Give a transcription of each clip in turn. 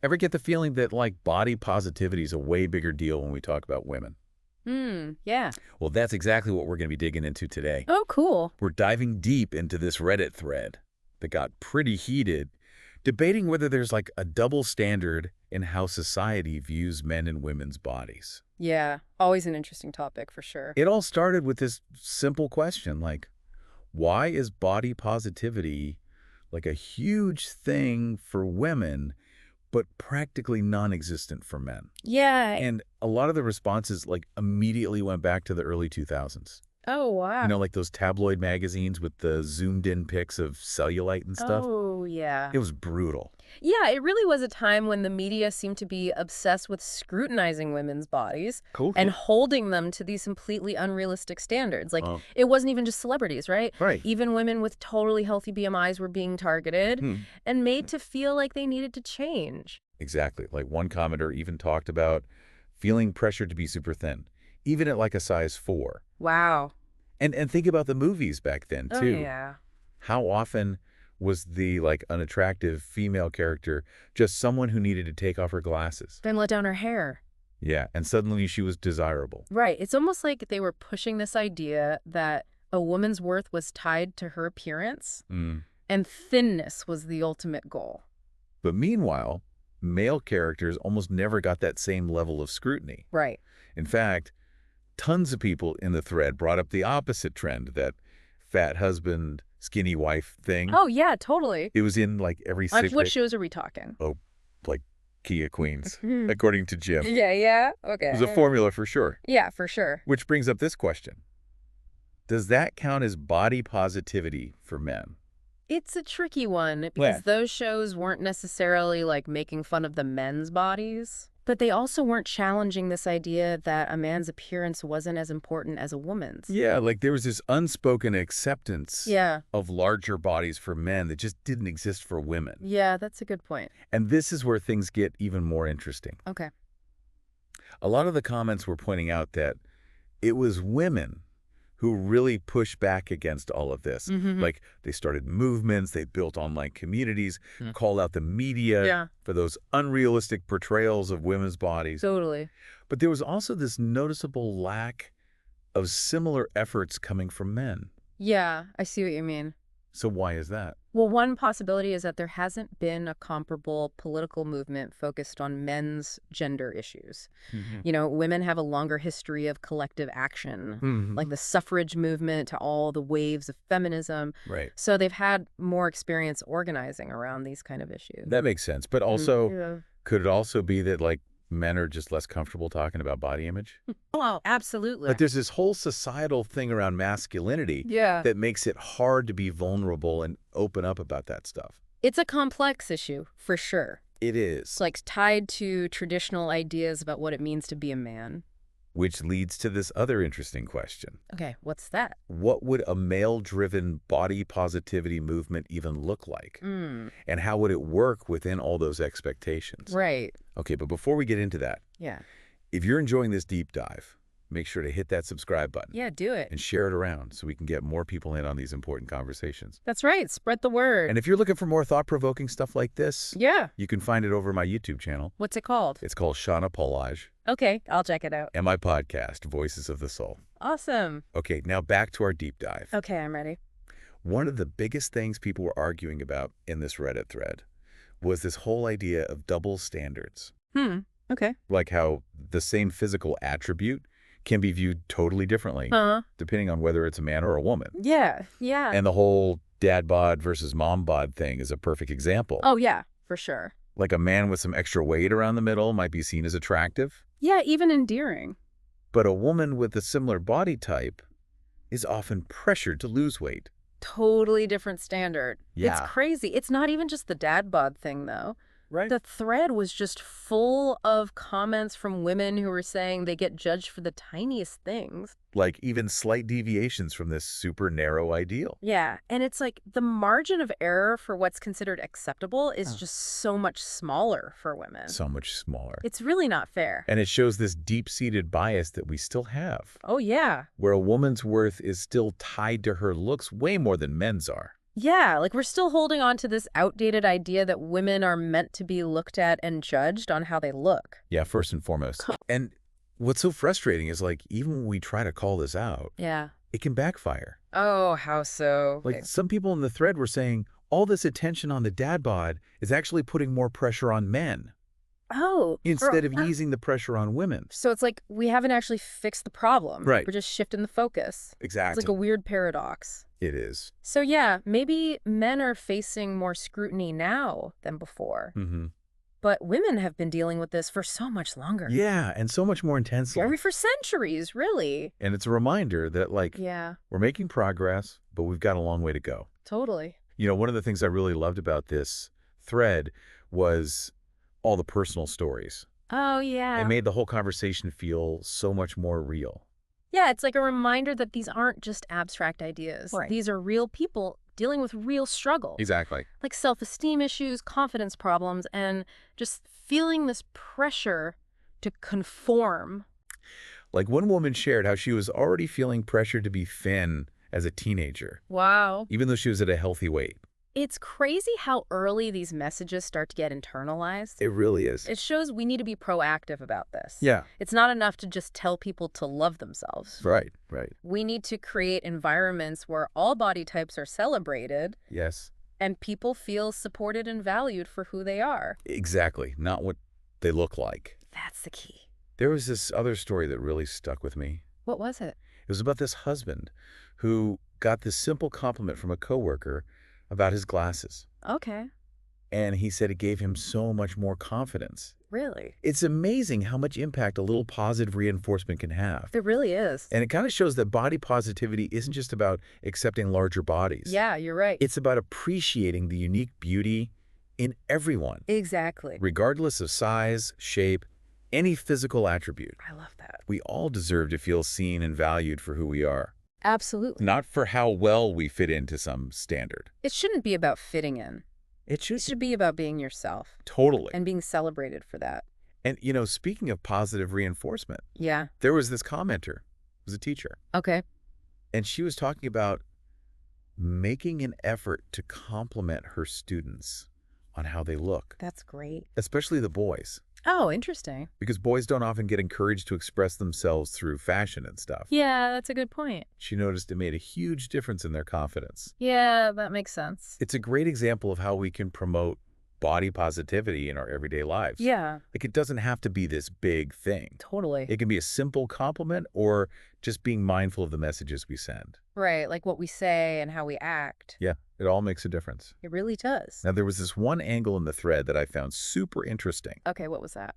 Ever get the feeling that, like, body positivity is a way bigger deal when we talk about women? Yeah. Well, that's exactly what we're going to be digging into today. Oh, cool. We're diving deep into this Reddit thread that got pretty heated, debating whether there's like a double standard in how society views men and women's bodies. Yeah, always an interesting topic for sure. It all started with this simple question, like, why is body positivity like a huge thing for women, but practically non-existent for men? Yeah. And a lot of the responses like immediately went back to the early 2000s. Oh, wow. You know, like those tabloid magazines with the zoomed-in pics of cellulite and stuff? Oh, yeah. It was brutal. Yeah, it really was a time when the media seemed to be obsessed with scrutinizing women's bodies Cool. and holding them to these completely unrealistic standards. Like, Oh. it wasn't even just celebrities, right? Right. Even women with totally healthy BMIs were being targeted and made to feel like they needed to change. Exactly. Like one commenter even talked about feeling pressured to be super thin, even at like a size 4. Wow. And think about the movies back then, Oh, too. yeah. How often was the, like, unattractive female character just someone who needed to take off her glasses? Then let down her hair. Yeah, and suddenly she was desirable. Right. It's almost like they were pushing this idea that a woman's worth was tied to her appearance, and thinness was the ultimate goal. But meanwhile, male characters almost never got that same level of scrutiny. Right. In fact, tons of people in the thread brought up the opposite trend, that fat husband, skinny wife thing. Oh, yeah, totally. It was in like every On six. what shows are we talking? Oh, like Kia Queens, according to Jim. Yeah. Okay. It was a formula for sure. Yeah, for sure. Which brings up this question. Does that count as body positivity for men? It's a tricky one because those shows weren't necessarily like making fun of the men's bodies, but they also weren't challenging this idea that a man's appearance wasn't as important as a woman's. Yeah, like there was this unspoken acceptance Yeah. of larger bodies for men that just didn't exist for women. Yeah, that's a good point. And this is where things get even more interesting. Okay. A lot of the comments were pointing out that it was women who really pushed back against all of this. Like, they started movements, they built online communities, called out the media for those unrealistic portrayals of women's bodies. Totally. But there was also this noticeable lack of similar efforts coming from men. Yeah, I see what you mean. So why is that? Well, one possibility is that there hasn't been a comparable political movement focused on men's gender issues. You know, women have a longer history of collective action, like the suffrage movement to all the waves of feminism. Right. So they've had more experience organizing around these kind of issues. That makes sense. But also, could it also be that, like, men are just less comfortable talking about body image? Oh, absolutely. But there's this whole societal thing around masculinity that makes it hard to be vulnerable and open up about that stuff. It's a complex issue, for sure. It is. It's like tied to traditional ideas about what it means to be a man. Which leads to this other interesting question. Okay, what's that? What would a male-driven body positivity movement even look like? And how would it work within all those expectations? Right. Okay, but before we get into that, Yeah. if you're enjoying this deep dive, make sure to hit that subscribe button. Yeah, do it. And share it around so we can get more people in on these important conversations. That's right. Spread the word. And if you're looking for more thought-provoking stuff like this, Yeah. you can find it over my YouTube channel. What's it called? It's called Shauna Polage, Okay, I'll check it out. and my podcast, Voices of the Soul. Awesome. Okay, now back to our deep dive. Okay, I'm ready. One of the biggest things people were arguing about in this Reddit thread was this whole idea of double standards. Okay. Like how the same physical attribute can be viewed totally differently, depending on whether it's a man or a woman. Yeah. And the whole dad bod versus mom bod thing is a perfect example. Oh, yeah, for sure. Like a man with some extra weight around the middle might be seen as attractive, Yeah, even endearing. but a woman with a similar body type is often pressured to lose weight. Totally different standard. Yeah. It's crazy. It's not even just the dad bod thing, though. Right. The thread was just full of comments from women who were saying they get judged for the tiniest things. Like even slight deviations from this super narrow ideal. Yeah, and it's like the margin of error for what's considered acceptable is just so much smaller for women. So much smaller. It's really not fair. And it shows this deep-seated bias that we still have, Oh, yeah. where a woman's worth is still tied to her looks way more than men's are. Yeah, like we're still holding on to this outdated idea that women are meant to be looked at and judged on how they look. Yeah, first and foremost. And what's so frustrating is like, even when we try to call this out, Yeah. it can backfire. Oh, how so? Like some people in the thread were saying, all this attention on the dad bod is actually putting more pressure on men Oh, instead of easing the pressure on women. so it's like we haven't actually fixed the problem. Right. We're just shifting the focus. It's Exactly. like a weird paradox. It is. So yeah, maybe men are facing more scrutiny now than before. Mm-hmm. But women have been dealing with this for so much longer. Yeah, and so much more intensely. For centuries, really. And it's a reminder that, like, Yeah, we're making progress, but we've got a long way to go. totally. You know, one of the things I really loved about this thread was all the personal stories. Oh, yeah. It made the whole conversation feel so much more real. Yeah, it's like a reminder that these aren't just abstract ideas. Right. These are real people dealing with real struggles. Exactly. Like self-esteem issues, confidence problems, and just feeling this pressure to conform. Like one woman shared how she was already feeling pressure to be thin as a teenager, Wow. even though she was at a healthy weight. It's crazy how early these messages start to get internalized. It really is. It shows we need to be proactive about this. Yeah. It's not enough to just tell people to love themselves. Right, right. We need to create environments where all body types are celebrated Yes. and people feel supported and valued for who they are. Exactly. Not what they look like. That's the key. There was this other story that really stuck with me. What was it? It was about this husband who got this simple compliment from a coworker about his glasses. Okay. And he said it gave him so much more confidence. Really? It's amazing how much impact a little positive reinforcement can have. It really is. And it kind of shows that body positivity isn't just about accepting larger bodies. Yeah, you're right. It's about appreciating the unique beauty in everyone, Exactly. regardless of size, shape, any physical attribute. I love that. We all deserve to feel seen and valued for who we are, Absolutely. not for how well we fit into some standard. It shouldn't be about fitting in. It should It should be about being yourself totally. and being celebrated for that. And, you know, speaking of positive reinforcement, Yeah. there was this commenter, who was a teacher, Okay. and she was talking about making an effort to compliment her students on how they look, That's great. especially the boys, Oh, interesting. because boys don't often get encouraged to express themselves through fashion and stuff. Yeah, that's a good point. She noticed it made a huge difference in their confidence. Yeah, that makes sense. It's a great example of how we can promote body positivity in our everyday lives. Yeah, Like, it doesn't have to be this big thing. totally. It can be a simple compliment or just being mindful of the messages we send. Right, like what we say and how we act. Yeah, it all makes a difference. It really does. Now, there was this one angle in the thread that I found super interesting. Okay, what was that?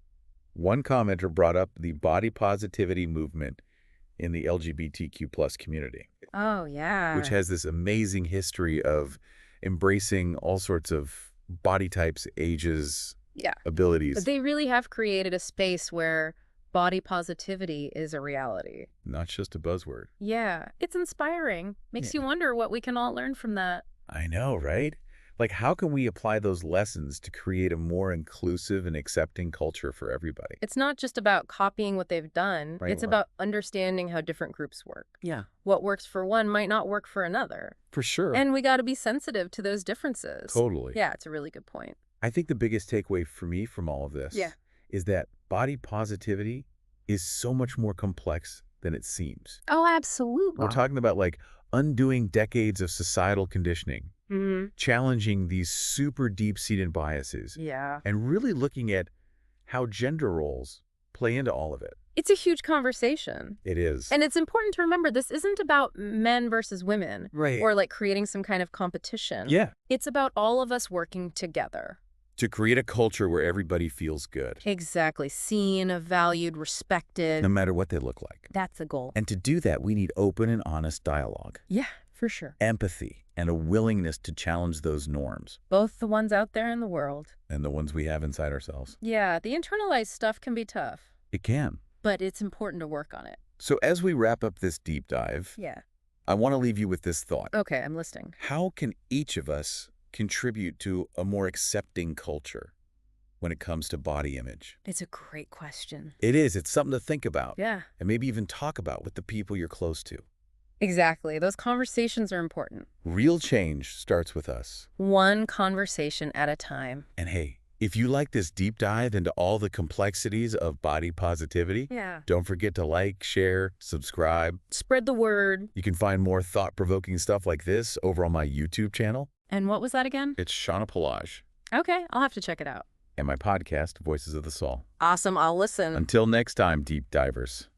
One commenter brought up the body positivity movement in the LGBTQ plus community, Oh, yeah. which has this amazing history of embracing all sorts of body types, ages, Yeah. abilities. But they really have created a space where body positivity is a reality. Not just a buzzword. Yeah, it's inspiring. Makes you wonder what we can all learn from that. I know, right? Like, how can we apply those lessons to create a more inclusive and accepting culture for everybody? It's not just about copying what they've done. Right, It's right. about understanding how different groups work. Yeah, What works for one might not work for another. for sure. And we got to be sensitive to those differences. Totally. Yeah, it's a really good point. I think the biggest takeaway for me from all of this Yeah. is that body positivity is so much more complex than it seems. Oh, absolutely. We're talking about like undoing decades of societal conditioning, challenging these super deep-seated biases, Yeah. and really looking at how gender roles play into all of it. It's a huge conversation. It is. And it's important to remember this isn't about men versus women Right. or like creating some kind of competition. Yeah. It's about all of us working together. To create a culture where everybody feels good, Exactly. Seen, valued, respected. no matter what they look like. That's the goal. And to do that, we need open and honest dialogue, Yeah, for sure. empathy, and a willingness to challenge those norms Both the ones out there in the world. and the ones we have inside ourselves. Yeah, the internalized stuff can be tough, It can. but it's important to work on it. So as we wrap up this deep dive, Yeah. I want to leave you with this thought. Okay, I'm listening. How can each of us contribute to a more accepting culture when it comes to body image? It's a great question. It is. It's something to think about Yeah. and maybe even talk about with the people you're close to. Exactly. Those conversations are important. Real change starts with us. One conversation at a time. And hey, if you like this deep dive into all the complexities of body positivity, don't forget to like, share, subscribe. Spread the word. You can find more thought-provoking stuff like this over on my YouTube channel. And what was that again? It's Shauna Pelage. Okay, I'll have to check it out. And my podcast, Voices of the Soul. Awesome, I'll listen. Until next time, deep divers.